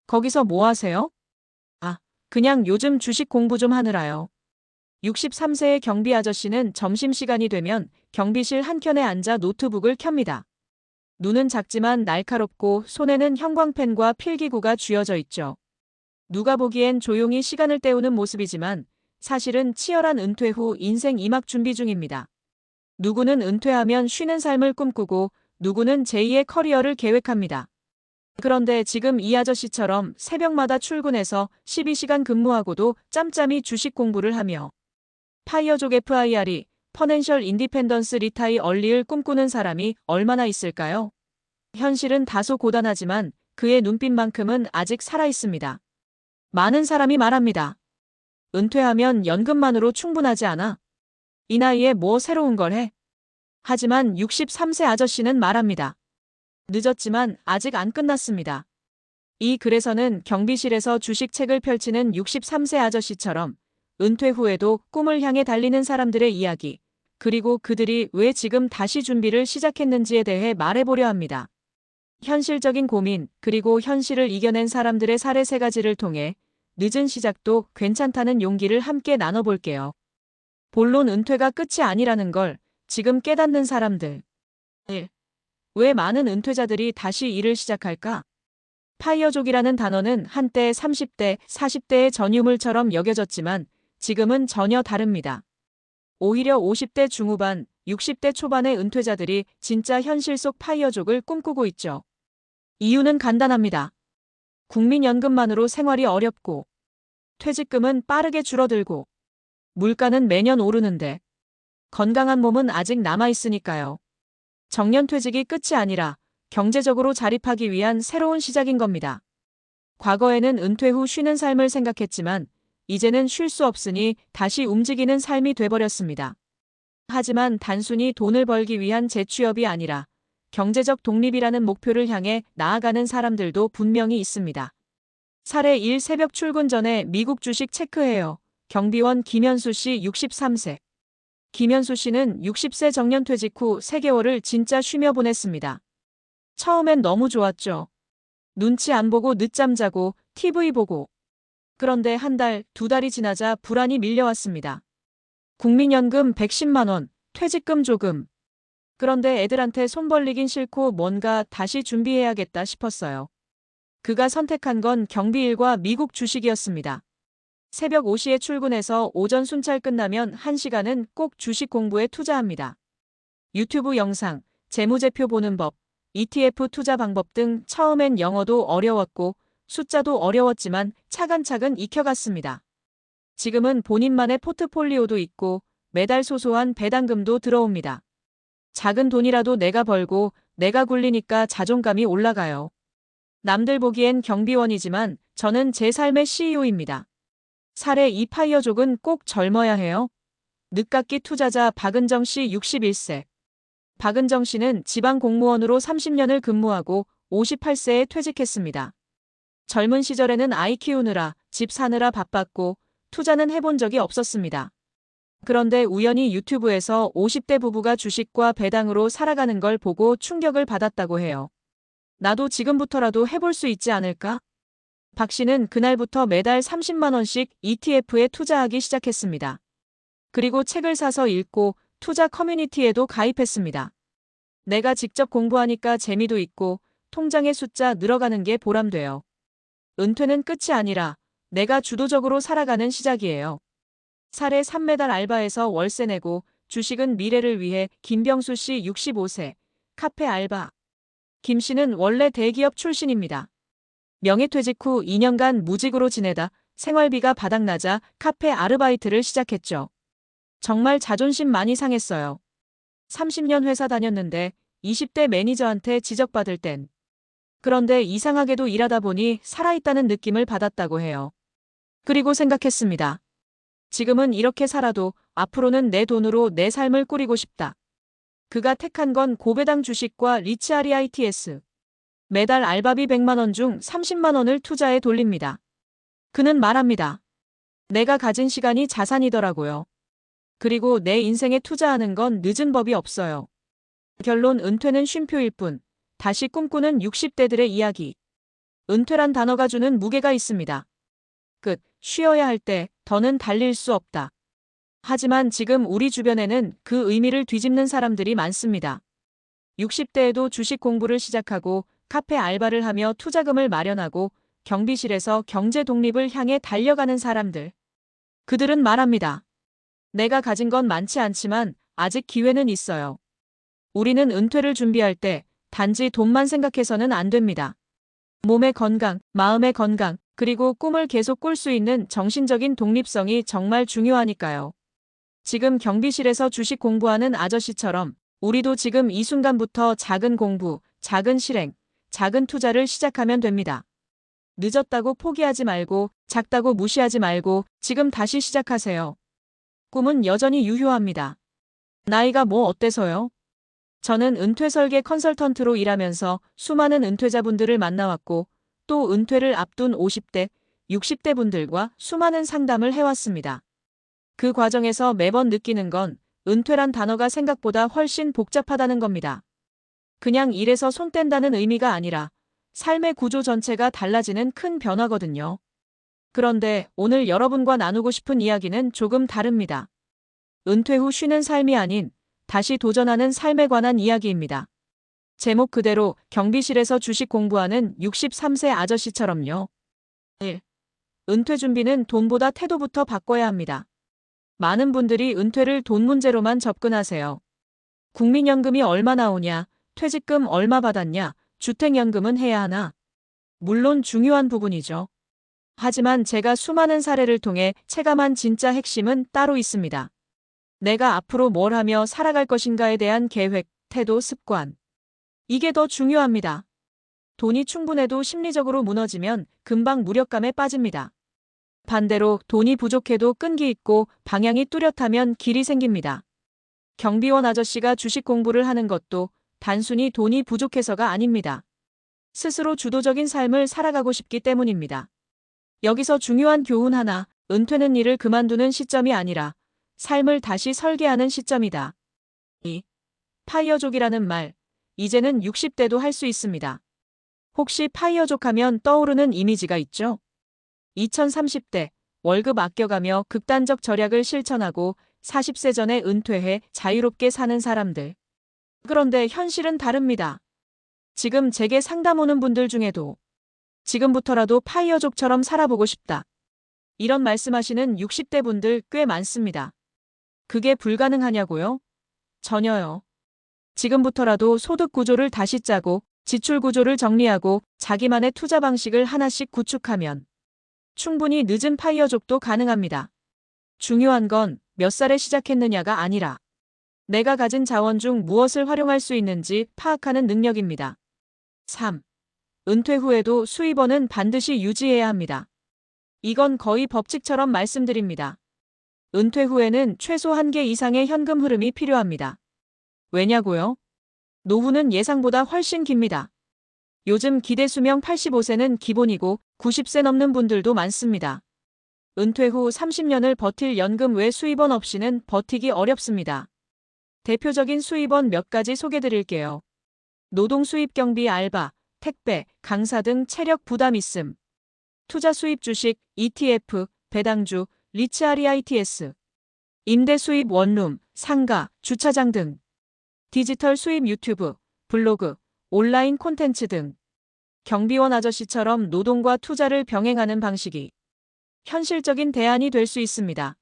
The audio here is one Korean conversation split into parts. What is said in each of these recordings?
거기서 뭐 하세요? 아, 그냥 요즘 주식 공부 좀 하느라요. 63세의 경비 아저씨는 점심시간이 되면 경비실 한켠에 앉아 노트북을 켭니다. 눈은 작지만 날카롭고 손에는 형광펜과 필기구가 쥐어져 있죠. 누가 보기엔 조용히 시간을 때우는 모습이지만 사실은 치열한 은퇴 후 인생 이막 준비 중입니다. 누구는 은퇴하면 쉬는 삶을 꿈꾸고 누구는 제2의 커리어를 계획합니다. 그런데 지금 이 아저씨처럼 새벽마다 출근해서 12시간 근무하고도 짬짬이 주식 공부를 하며 파이어족 FIRE, 퍼넨셜 인디펜던스 리타이 얼리를 꿈꾸는 사람이 얼마나 있을까요? 현실은 다소 고단하지만 그의 눈빛만큼은 아직 살아있습니다. 많은 사람이 말합니다. 은퇴하면 연금만으로 충분하지 않아. 이 나이에 뭐 새로운 걸 해? 하지만 63세 아저씨는 말합니다. 늦었지만 아직 안 끝났습니다. 이 글에서는 경비실에서 주식책을 펼치는 63세 아저씨처럼 은퇴 후에도 꿈을 향해 달리는 사람들의 이야기, 그리고 그들이 왜 지금 다시 준비를 시작했는지에 대해 말해보려 합니다. 현실적인 고민, 그리고 현실을 이겨낸 사람들의 사례 3가지를 통해 늦은 시작도 괜찮다는 용기를 함께 나눠볼게요. 본론 은퇴가 끝이 아니라는 걸 지금 깨닫는 사람들. 1. 왜 많은 은퇴자들이 다시 일을 시작할까? 파이어족이라는 단어는 한때 30대, 40대의 전유물처럼 여겨졌지만 지금은 전혀 다릅니다. 오히려 50대 중후반, 60대 초반의 은퇴자들이 진짜 현실 속 파이어족을 꿈꾸고 있죠. 이유는 간단합니다. 국민연금만으로 생활이 어렵고, 퇴직금은 빠르게 줄어들고, 물가는 매년 오르는데, 건강한 몸은 아직 남아있으니까요. 정년퇴직이 끝이 아니라 경제적으로 자립하기 위한 새로운 시작인 겁니다. 과거에는 은퇴 후 쉬는 삶을 생각했지만 이제는 쉴 수 없으니 다시 움직이는 삶이 돼버렸습니다. 하지만 단순히 돈을 벌기 위한 재취업이 아니라 경제적 독립이라는 목표를 향해 나아가는 사람들도 분명히 있습니다. 사례 1. 새벽 출근 전에 미국 주식 체크해요. 경비원 김현수 씨 63세. 김현수 씨는 60세 정년퇴직 후 3개월을 진짜 쉬며 보냈습니다. 처음엔 너무 좋았죠. 눈치 안 보고 늦잠 자고 TV 보고. 그런데 한 달, 2달이 지나자 불안이 밀려왔습니다. 국민연금 110만 원, 퇴직금 조금. 그런데 애들한테 손 벌리긴 싫고 뭔가 다시 준비해야겠다 싶었어요. 그가 선택한 건 경비일과 미국 주식이었습니다. 새벽 5시에 출근해서 오전 순찰 끝나면 1시간은 꼭 주식 공부에 투자합니다. 유튜브 영상, 재무제표 보는 법, ETF 투자 방법 등 처음엔 영어도 어려웠고 숫자도 어려웠지만 차근차근 익혀갔습니다. 지금은 본인만의 포트폴리오도 있고 매달 소소한 배당금도 들어옵니다. 작은 돈이라도 내가 벌고 내가 굴리니까 자존감이 올라가요. 남들 보기엔 경비원이지만 저는 제 삶의 CEO입니다. 사례 2. 파이어족은 꼭 젊어야 해요. 늦깎이 투자자 박은정 씨 61세. 박은정 씨는 지방 공무원으로 30년을 근무하고 58세에 퇴직했습니다. 젊은 시절에는 아이 키우느라 집 사느라 바빴고 투자는 해본 적이 없었습니다. 그런데 우연히 유튜브에서 50대 부부가 주식과 배당으로 살아가는 걸 보고 충격을 받았다고 해요. 나도 지금부터라도 해볼 수 있지 않을까? 박 씨는 그날부터 매달 30만 원씩 ETF에 투자하기 시작했습니다. 그리고 책을 사서 읽고 투자 커뮤니티에도 가입했습니다. 내가 직접 공부하니까 재미도 있고 통장의 숫자 늘어가는 게 보람돼요. 은퇴는 끝이 아니라 내가 주도적으로 살아가는 시작이에요. 사례 3. 매달 알바에서 월세 내고 주식은 미래를 위해 김병수 씨 65세. 카페 알바. 김 씨는 원래 대기업 출신입니다. 명예퇴직 후 2년간 무직으로 지내다 생활비가 바닥나자 카페 아르바이트를 시작했죠. 정말 자존심 많이 상했어요. 30년 회사 다녔는데 20대 매니저한테 지적받을 땐. 그런데 이상하게도 일하다 보니 살아있다는 느낌을 받았다고 해요. 그리고 생각했습니다. 지금은 이렇게 살아도 앞으로는 내 돈으로 내 삶을 꾸리고 싶다. 그가 택한 건 고배당 주식과 리치아리 ITS. 매달 알바비 100만 원 중 30만 원을 투자에 돌립니다. 그는 말합니다. 내가 가진 시간이 자산이더라고요. 그리고 내 인생에 투자하는 건 늦은 법이 없어요. 결론 은퇴는 쉼표일 뿐. 다시 꿈꾸는 60대들의 이야기. 은퇴란 단어가 주는 무게가 있습니다. 끝, 쉬어야 할 때 더는 달릴 수 없다. 하지만 지금 우리 주변에는 그 의미를 뒤집는 사람들이 많습니다. 60대에도 주식 공부를 시작하고 카페 알바를 하며 투자금을 마련하고 경비실에서 경제 독립을 향해 달려가는 사람들. 그들은 말합니다. 내가 가진 건 많지 않지만 아직 기회는 있어요. 우리는 은퇴를 준비할 때 단지 돈만 생각해서는 안 됩니다. 몸의 건강, 마음의 건강, 그리고 꿈을 계속 꿀 수 있는 정신적인 독립성이 정말 중요하니까요. 지금 경비실에서 주식 공부하는 아저씨처럼 우리도 지금 이 순간부터 작은 공부, 작은 실행, 작은 투자를 시작하면 됩니다. 늦었다고 포기하지 말고, 작다고 무시하지 말고 지금 다시 시작하세요. 꿈은 여전히 유효합니다. 나이가 뭐 어때서요? 저는 은퇴 설계 컨설턴트로 일하면서 수많은 은퇴자분들을 만나왔고 또 은퇴를 앞둔 50대, 60대 분들과 수많은 상담을 해왔습니다. 그 과정에서 매번 느끼는 건 은퇴란 단어가 생각보다 훨씬 복잡하다는 겁니다. 그냥 일에서 손 뗀다는 의미가 아니라 삶의 구조 전체가 달라지는 큰 변화거든요. 그런데 오늘 여러분과 나누고 싶은 이야기는 조금 다릅니다. 은퇴 후 쉬는 삶이 아닌 다시 도전하는 삶에 관한 이야기입니다. 제목 그대로 경비실에서 주식 공부하는 63세 아저씨처럼요. 1. 은퇴 준비는 돈보다 태도부터 바꿔야 합니다. 많은 분들이 은퇴를 돈 문제로만 접근하세요. 국민연금이 얼마 나오냐, 퇴직금 얼마 받았냐, 주택연금은 해야 하나. 물론 중요한 부분이죠. 하지만 제가 수많은 사례를 통해 체감한 진짜 핵심은 따로 있습니다. 내가 앞으로 뭘 하며 살아갈 것인가에 대한 계획, 태도, 습관. 이게 더 중요합니다. 돈이 충분해도 심리적으로 무너지면 금방 무력감에 빠집니다. 반대로 돈이 부족해도 끈기 있고 방향이 뚜렷하면 길이 생깁니다. 경비원 아저씨가 주식 공부를 하는 것도 단순히 돈이 부족해서가 아닙니다. 스스로 주도적인 삶을 살아가고 싶기 때문입니다. 여기서 중요한 교훈 하나, 은퇴는 일을 그만두는 시점이 아니라 삶을 다시 설계하는 시점이다. 2. 파이어족이라는 말, 이제는 60대도 할 수 있습니다. 혹시 파이어족 하면 떠오르는 이미지가 있죠? 2030대, 월급 아껴가며 극단적 절약을 실천하고 40세 전에 은퇴해 자유롭게 사는 사람들. 그런데 현실은 다릅니다. 지금 제게 상담 오는 분들 중에도 지금부터라도 파이어족처럼 살아보고 싶다. 이런 말씀하시는 60대 분들 꽤 많습니다. 그게 불가능하냐고요? 전혀요. 지금부터라도 소득 구조를 다시 짜고 지출 구조를 정리하고 자기만의 투자 방식을 하나씩 구축하면 충분히 늦은 파이어족도 가능합니다. 중요한 건 몇 살에 시작했느냐가 아니라 내가 가진 자원 중 무엇을 활용할 수 있는지 파악하는 능력입니다. 3. 은퇴 후에도 수입원은 반드시 유지해야 합니다. 이건 거의 법칙처럼 말씀드립니다. 은퇴 후에는 최소 1개 이상의 현금 흐름이 필요합니다. 왜냐고요? 노후는 예상보다 훨씬 깁니다. 요즘 기대 수명 85세는 기본이고 90세 넘는 분들도 많습니다. 은퇴 후 30년을 버틸 연금 외 수입원 없이는 버티기 어렵습니다. 대표적인 수입원 몇 가지 소개드릴게요. 노동 수입 경비 알바, 택배, 강사 등 체력 부담 있음. 투자 수입 주식, ETF, 배당주, 리츠REITs. 임대 수입 원룸, 상가, 주차장 등. 디지털 수입 유튜브, 블로그, 온라인 콘텐츠 등. 경비원 아저씨처럼 노동과 투자를 병행하는 방식이 현실적인 대안이 될 수 있습니다.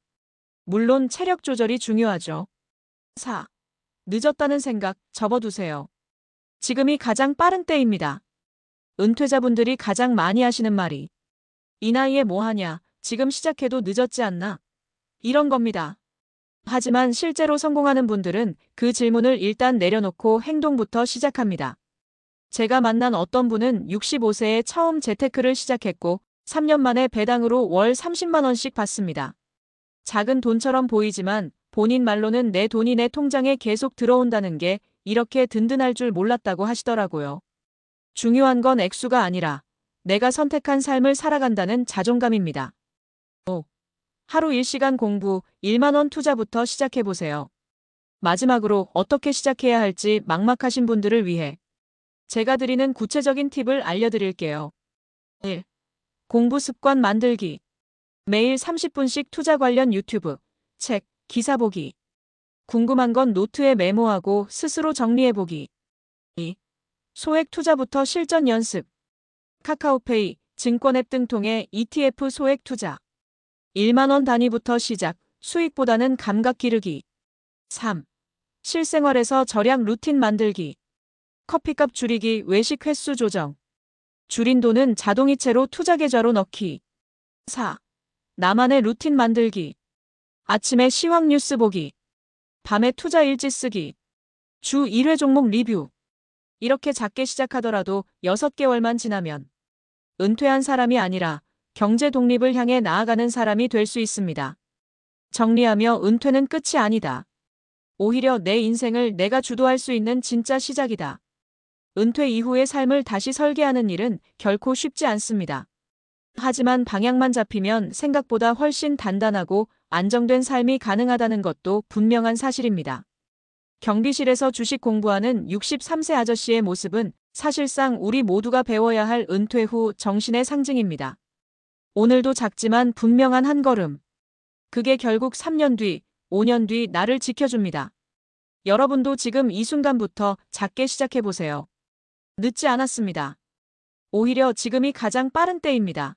물론 체력 조절이 중요하죠. 4. 늦었다는 생각 접어두세요. 지금이 가장 빠른 때입니다. 은퇴자분들이 가장 많이 하시는 말이 이 나이에 뭐 하냐, 지금 시작해도 늦었지 않나? 이런 겁니다. 하지만 실제로 성공하는 분들은 그 질문을 일단 내려놓고 행동부터 시작합니다. 제가 만난 어떤 분은 65세에 처음 재테크를 시작했고 3년 만에 배당으로 월 30만 원씩 받습니다. 작은 돈처럼 보이지만 본인 말로는 내 돈이 내 통장에 계속 들어온다는 게 이렇게 든든할 줄 몰랐다고 하시더라고요. 중요한 건 액수가 아니라 내가 선택한 삶을 살아간다는 자존감입니다. 5. 하루 1시간 공부, 1만 원 투자부터 시작해보세요. 마지막으로 어떻게 시작해야 할지 막막하신 분들을 위해 제가 드리는 구체적인 팁을 알려드릴게요. 1. 공부 습관 만들기. 매일 30분씩 투자 관련 유튜브, 책, 기사 보기. 궁금한 건 노트에 메모하고 스스로 정리해보기. 2. 소액 투자부터 실전 연습. 카카오페이, 증권 앱 등 통해 ETF 소액 투자. 1만 원 단위부터 시작, 수익보다는 감각 기르기. 3. 실생활에서 절약 루틴 만들기. 커피값 줄이기, 외식 횟수 조정. 줄인 돈은 자동이체로 투자 계좌로 넣기. 4. 나만의 루틴 만들기. 아침에 시황 뉴스 보기. 밤에 투자 일지 쓰기. 주 1회 종목 리뷰. 이렇게 작게 시작하더라도 6개월만 지나면 은퇴한 사람이 아니라 경제 독립을 향해 나아가는 사람이 될 수 있습니다. 정리하며 은퇴는 끝이 아니다. 오히려 내 인생을 내가 주도할 수 있는 진짜 시작이다. 은퇴 이후의 삶을 다시 설계하는 일은 결코 쉽지 않습니다. 하지만 방향만 잡히면 생각보다 훨씬 단단하고 안정된 삶이 가능하다는 것도 분명한 사실입니다. 경비실에서 주식 공부하는 63세 아저씨의 모습은 사실상 우리 모두가 배워야 할 은퇴 후 정신의 상징입니다. 오늘도 작지만 분명한 한 걸음. 그게 결국 3년 뒤, 5년 뒤 나를 지켜줍니다. 여러분도 지금 이 순간부터 작게 시작해보세요. 늦지 않았습니다. 오히려 지금이 가장 빠른 때입니다.